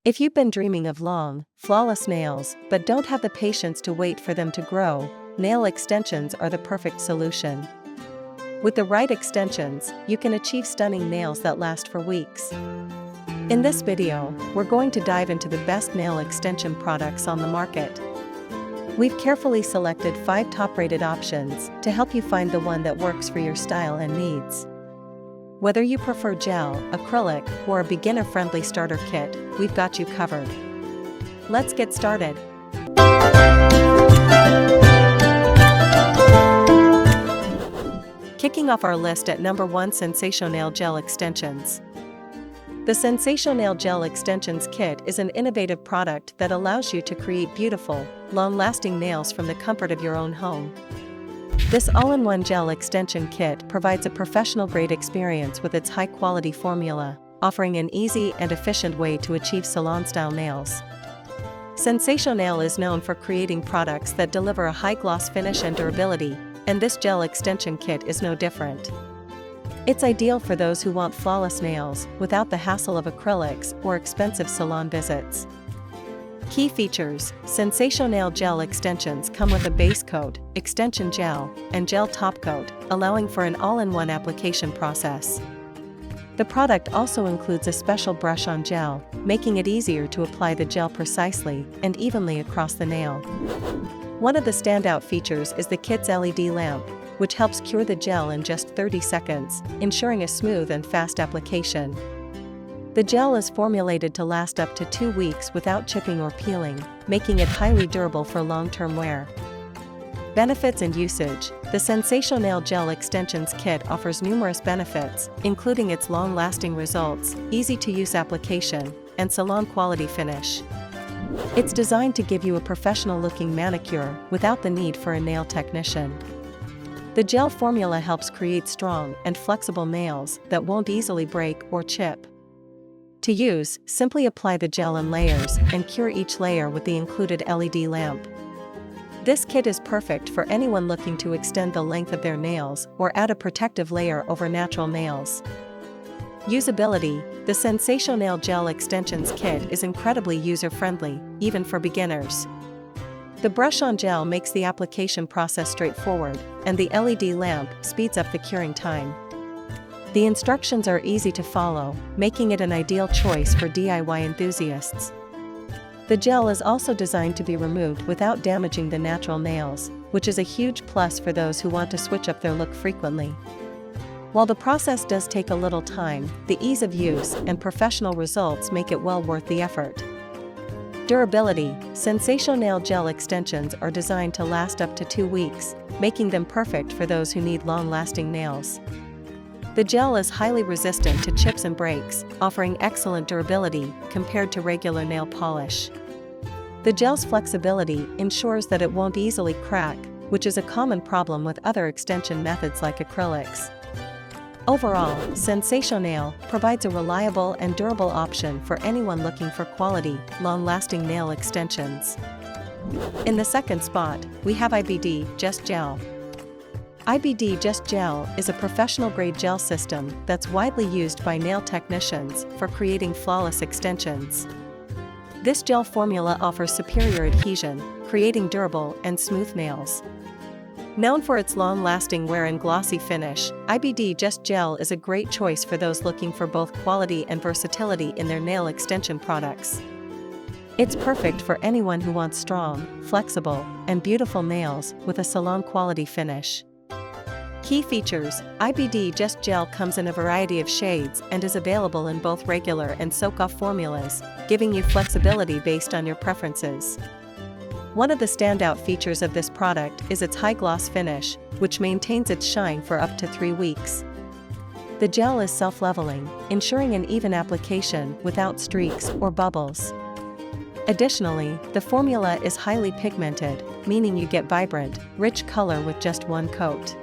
If you've been dreaming of long, flawless nails but don't have the patience to wait for them to grow, nail extensions are the perfect solution. With the right extensions, you can achieve stunning nails that last for weeks. In this video, we're going to dive into the best nail extension products on the market. We've carefully selected 5 top-rated options to help you find the one that works for your style and needs. Whether you prefer gel, acrylic, or a beginner-friendly starter kit, we've got you covered. Let's get started. Kicking off our list at number 1, SensatioNail Gel Extensions. The SensatioNail Gel Extensions kit is an innovative product that allows you to create beautiful, long-lasting nails from the comfort of your own home. This all-in-one gel extension kit provides a professional-grade experience with its high-quality formula, offering an easy and efficient way to achieve salon-style nails. SensatioNail is known for creating products that deliver a high-gloss finish and durability, and this gel extension kit is no different. It's ideal for those who want flawless nails without the hassle of acrylics or expensive salon visits. Key features: SensatioNail Gel Extensions come with a base coat, extension gel, and gel top coat, allowing for an all-in-one application process. The product also includes a special brush-on gel, making it easier to apply the gel precisely and evenly across the nail. One of the standout features is the kit's LED lamp, which helps cure the gel in just 30 seconds, ensuring a smooth and fast application. The gel is formulated to last up to 2 weeks without chipping or peeling, making it highly durable for long-term wear. Benefits and usage: the SensatioNail Gel Extensions kit offers numerous benefits, including its long-lasting results, easy-to-use application, and salon-quality finish. It's designed to give you a professional-looking manicure without the need for a nail technician. The gel formula helps create strong and flexible nails that won't easily break or chip. To use, simply apply the gel in layers and cure each layer with the included LED lamp. This kit is perfect for anyone looking to extend the length of their nails or add a protective layer over natural nails. Usability: the SensatioNail Gel Extensions kit is incredibly user-friendly, even for beginners. The brush-on gel makes the application process straightforward, and the LED lamp speeds up the curing time. The instructions are easy to follow, making it an ideal choice for DIY enthusiasts. The gel is also designed to be removed without damaging the natural nails, which is a huge plus for those who want to switch up their look frequently. While the process does take a little time, the ease of use and professional results make it well worth the effort. Durability: SensatioNail Gel Extensions are designed to last up to 2 weeks, making them perfect for those who need long-lasting nails. The gel is highly resistant to chips and breaks, offering excellent durability compared to regular nail polish. The gel's flexibility ensures that it won't easily crack, which is a common problem with other extension methods like acrylics. Overall, SensatioNail provides a reliable and durable option for anyone looking for quality, long-lasting nail extensions. In the second spot, we have IBD Just Gel. IBD Just Gel is a professional-grade gel system that's widely used by nail technicians for creating flawless extensions. This gel formula offers superior adhesion, creating durable and smooth nails. Known for its long-lasting wear and glossy finish, IBD Just Gel is a great choice for those looking for both quality and versatility in their nail extension products. It's perfect for anyone who wants strong, flexible, and beautiful nails with a salon-quality finish. Key features: IBD Just Gel comes in a variety of shades and is available in both regular and soak-off formulas, giving you flexibility based on your preferences. One of the standout features of this product is its high-gloss finish, which maintains its shine for up to 3 weeks. The gel is self-leveling, ensuring an even application without streaks or bubbles. Additionally, the formula is highly pigmented, meaning you get vibrant, rich color with just one coat.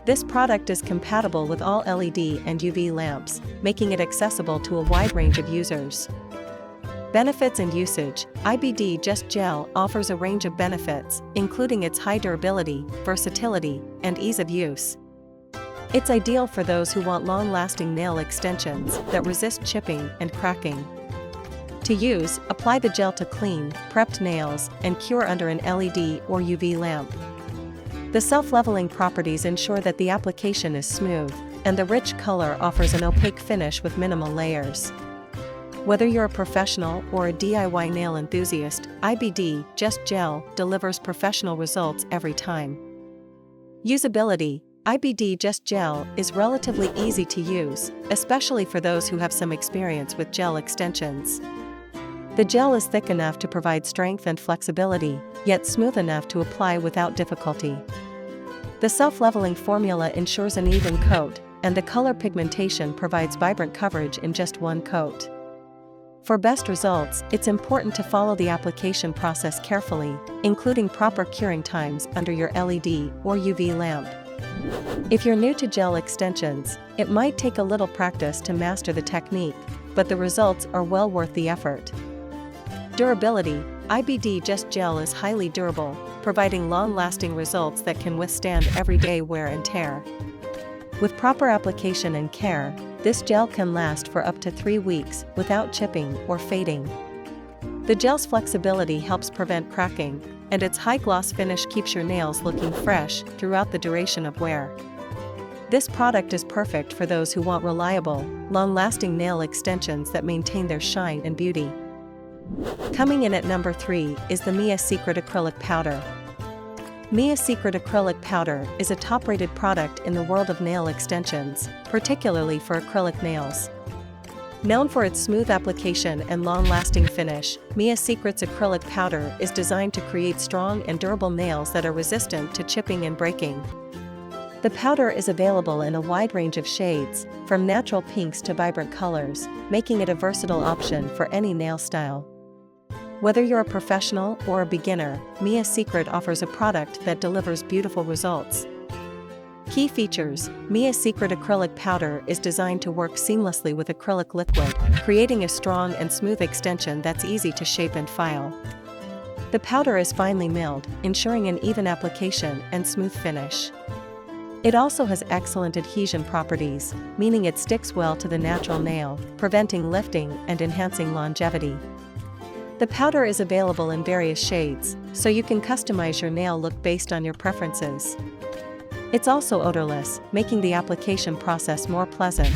This product is compatible with all LED and UV lamps, making it accessible to a wide range of users. Benefits and usage: IBD Just Gel offers a range of benefits, including its high durability, versatility, and ease of use. It's ideal for those who want long-lasting nail extensions that resist chipping and cracking. To use, apply the gel to clean, prepped nails, and cure under an LED or UV lamp. The self-leveling properties ensure that the application is smooth, and the rich color offers an opaque finish with minimal layers. Whether you're a professional or a DIY nail enthusiast, IBD Just Gel delivers professional results every time. Usability: IBD Just Gel is relatively easy to use, especially for those who have some experience with gel extensions. The gel is thick enough to provide strength and flexibility, yet smooth enough to apply without difficulty. The self-leveling formula ensures an even coat, and the color pigmentation provides vibrant coverage in just one coat. For best results, it's important to follow the application process carefully, including proper curing times under your LED or UV lamp. If you're new to gel extensions, it might take a little practice to master the technique, but the results are well worth the effort. Durability: IBD Just Gel is highly durable, providing long-lasting results that can withstand everyday wear and tear. With proper application and care, this gel can last for up to 3 weeks without chipping or fading. The gel's flexibility helps prevent cracking, and its high-gloss finish keeps your nails looking fresh throughout the duration of wear. This product is perfect for those who want reliable, long-lasting nail extensions that maintain their shine and beauty. Coming in at number 3 is the Mia Secret Acrylic Powder. Mia Secret Acrylic Powder is a top-rated product in the world of nail extensions, particularly for acrylic nails. Known for its smooth application and long-lasting finish, Mia Secret's acrylic powder is designed to create strong and durable nails that are resistant to chipping and breaking. The powder is available in a wide range of shades, from natural pinks to vibrant colors, making it a versatile option for any nail style. Whether you're a professional or a beginner, Mia Secret offers a product that delivers beautiful results. Key features: Mia Secret Acrylic Powder is designed to work seamlessly with acrylic liquid, creating a strong and smooth extension that's easy to shape and file. The powder is finely milled, ensuring an even application and smooth finish. It also has excellent adhesion properties, meaning it sticks well to the natural nail, preventing lifting and enhancing longevity. The powder is available in various shades, so you can customize your nail look based on your preferences. It's also odorless, making the application process more pleasant.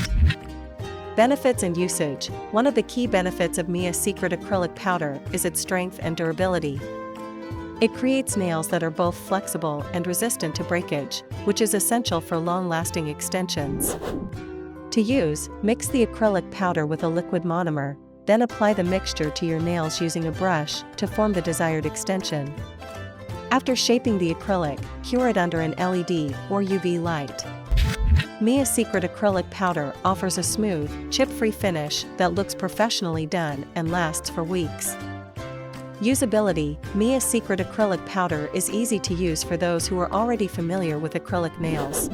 Benefits and usage: one of the key benefits of Mia Secret Acrylic Powder is its strength and durability. It creates nails that are both flexible and resistant to breakage, which is essential for long-lasting extensions. To use, mix the acrylic powder with a liquid monomer, then apply the mixture to your nails using a brush to form the desired extension. After shaping the acrylic, cure it under an LED or UV light. Mia Secret Acrylic Powder offers a smooth, chip-free finish that looks professionally done and lasts for weeks. Usability: Mia Secret Acrylic Powder is easy to use for those who are already familiar with acrylic nails.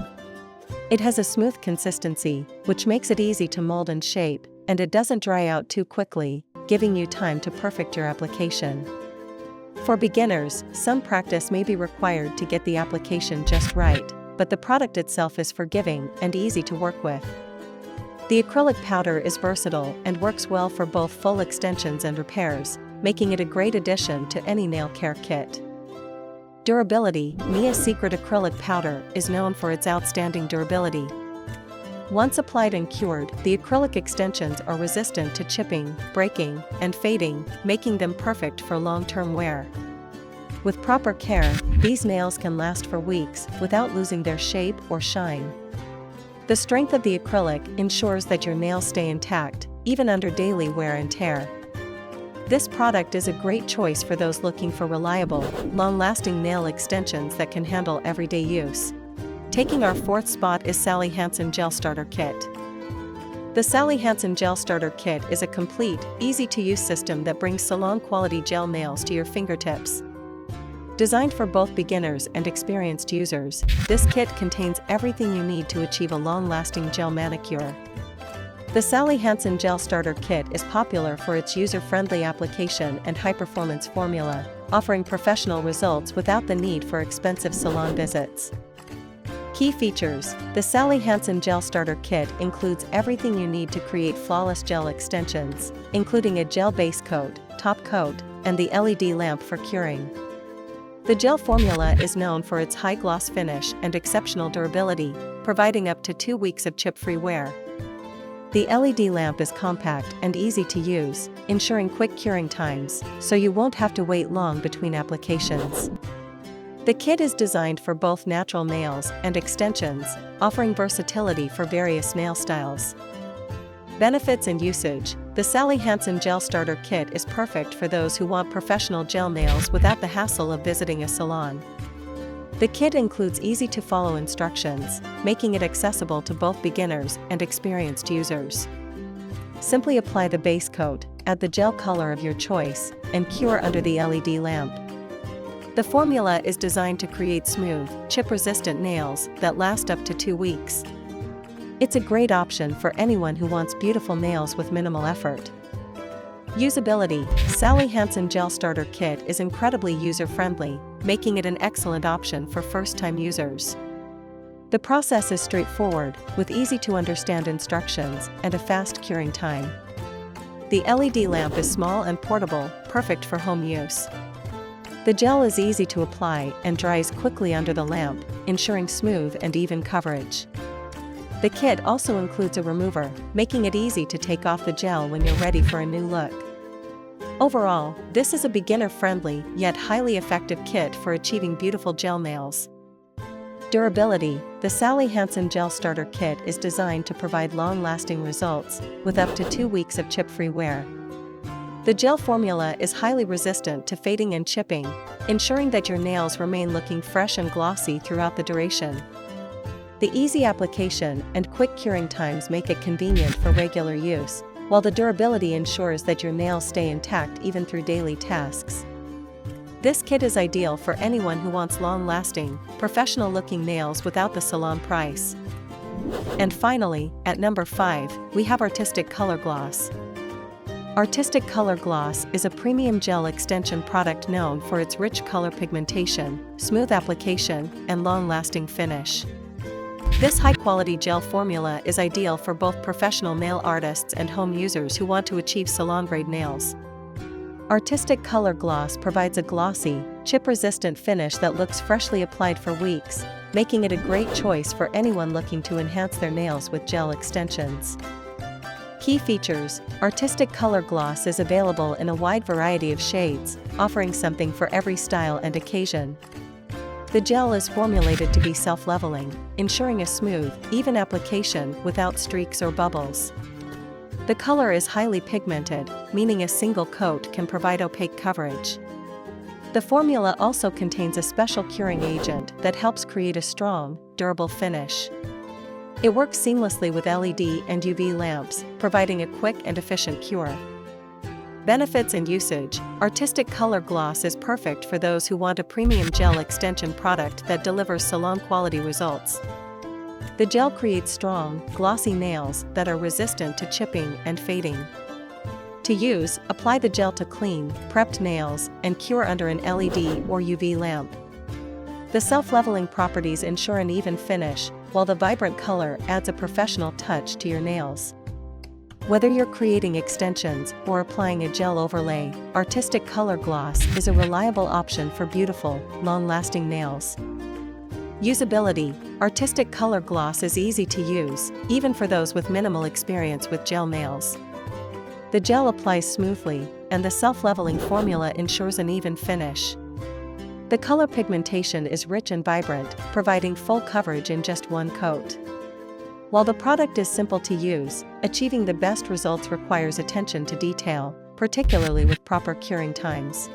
It has a smooth consistency, which makes it easy to mold and shape, and it doesn't dry out too quickly, giving you time to perfect your application. For beginners, some practice may be required to get the application just right, but the product itself is forgiving and easy to work with. The acrylic powder is versatile and works well for both full extensions and repairs, making it a great addition to any nail care kit. Durability: Mia Secret Acrylic Powder is known for its outstanding durability. Once applied and cured, the acrylic extensions are resistant to chipping, breaking, and fading, making them perfect for long-term wear. With proper care, these nails can last for weeks without losing their shape or shine. The strength of the acrylic ensures that your nails stay intact, even under daily wear and tear. This product is a great choice for those looking for reliable, long-lasting nail extensions that can handle everyday use. Taking our 4th spot is Sally Hansen Gel Starter Kit. The Sally Hansen Gel Starter Kit is a complete, easy-to-use system that brings salon-quality gel nails to your fingertips. Designed for both beginners and experienced users, this kit contains everything you need to achieve a long-lasting gel manicure. The Sally Hansen Gel Starter Kit is popular for its user-friendly application and high-performance formula, offering professional results without the need for expensive salon visits. Key features: the Hansen Gel Starter Kit includes everything you need to create flawless gel extensions, including a gel base coat, top coat, and the LED lamp for curing. The gel formula is known for its high gloss finish and exceptional durability, providing up to 2 weeks of chip-free wear. The LED lamp is compact and easy to use, ensuring quick curing times, so you won't have to wait long between applications. The kit is designed for both natural nails and extensions, offering versatility for various nail styles. Benefits and usage: the Hansen Gel Starter Kit is perfect for those who want professional gel nails without the hassle of visiting a salon. The kit includes easy-to-follow instructions, making it accessible to both beginners and experienced users. Simply apply the base coat, add the gel color of your choice, and cure under the LED lamp. The formula is designed to create smooth, chip-resistant nails that last up to 2 weeks. It's a great option for anyone who wants beautiful nails with minimal effort. Usability: Hansen Gel Starter Kit is incredibly user-friendly, making it an excellent option for first-time users. The process is straightforward, with easy-to-understand instructions and a fast curing time. The LED lamp is small and portable, perfect for home use. The gel is easy to apply and dries quickly under the lamp, ensuring smooth and even coverage. The kit also includes a remover, making it easy to take off the gel when you're ready for a new look. Overall, this is a beginner-friendly yet highly effective kit for achieving beautiful gel nails. Durability: the Hansen Gel Starter Kit is designed to provide long-lasting results, with up to 2 weeks of chip-free wear. The gel formula is highly resistant to fading and chipping, ensuring that your nails remain looking fresh and glossy throughout the duration. The easy application and quick curing times make it convenient for regular use, while the durability ensures that your nails stay intact even through daily tasks. This kit is ideal for anyone who wants long-lasting, professional-looking nails without the salon price. And finally, at number 5, we have Artistic Color Gloss. Artistic Color Gloss is a premium gel extension product known for its rich color pigmentation, smooth application, and long-lasting finish. This high-quality gel formula is ideal for both professional nail artists and home users who want to achieve salon-grade nails. Artistic Color Gloss provides a glossy, chip-resistant finish that looks freshly applied for weeks, making it a great choice for anyone looking to enhance their nails with gel extensions. Key features: Artistic Color Gloss is available in a wide variety of shades, offering something for every style and occasion. The gel is formulated to be self-leveling, ensuring a smooth, even application without streaks or bubbles. The color is highly pigmented, meaning a single coat can provide opaque coverage. The formula also contains a special curing agent that helps create a strong, durable finish. It works seamlessly with LED and UV lamps, providing a quick and efficient cure. Benefits and usage: Artistic Color Gloss is perfect for those who want a premium gel extension product that delivers salon-quality results. The gel creates strong, glossy nails that are resistant to chipping and fading. To use, apply the gel to clean, prepped nails, and cure under an LED or UV lamp. The self-leveling properties ensure an even finish, while the vibrant color adds a professional touch to your nails. Whether you're creating extensions or applying a gel overlay, Artistic Color Gloss is a reliable option for beautiful, long-lasting nails. Usability: Artistic Color Gloss is easy to use, even for those with minimal experience with gel nails. The gel applies smoothly, and the self-leveling formula ensures an even finish. The color pigmentation is rich and vibrant, providing full coverage in just one coat. While the product is simple to use, achieving the best results requires attention to detail, particularly with proper curing times.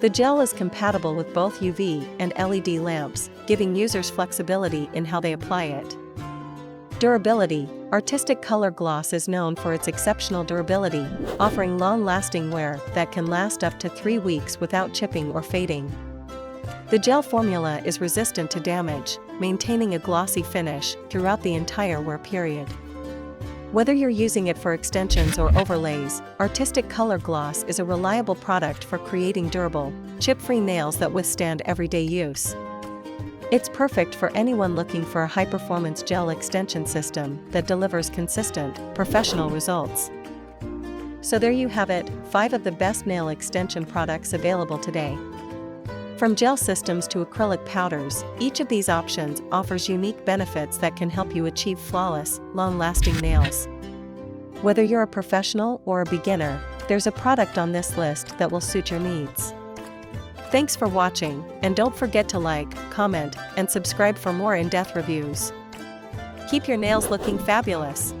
The gel is compatible with both UV and LED lamps, giving users flexibility in how they apply it. Durability: Artistic Color Gloss is known for its exceptional durability, offering long-lasting wear that can last up to 3 weeks without chipping or fading. The gel formula is resistant to damage, maintaining a glossy finish throughout the entire wear period. Whether you're using it for extensions or overlays, Artistic Color Gloss is a reliable product for creating durable, chip-free nails that withstand everyday use. It's perfect for anyone looking for a high-performance gel extension system that delivers consistent, professional results. So there you have it, 5 of the best nail extension products available today. From gel systems to acrylic powders, each of these options offers unique benefits that can help you achieve flawless, long-lasting nails. Whether you're a professional or a beginner, there's a product on this list that will suit your needs. Thanks for watching, and don't forget to like, comment, and subscribe for more in-depth reviews. Keep your nails looking fabulous.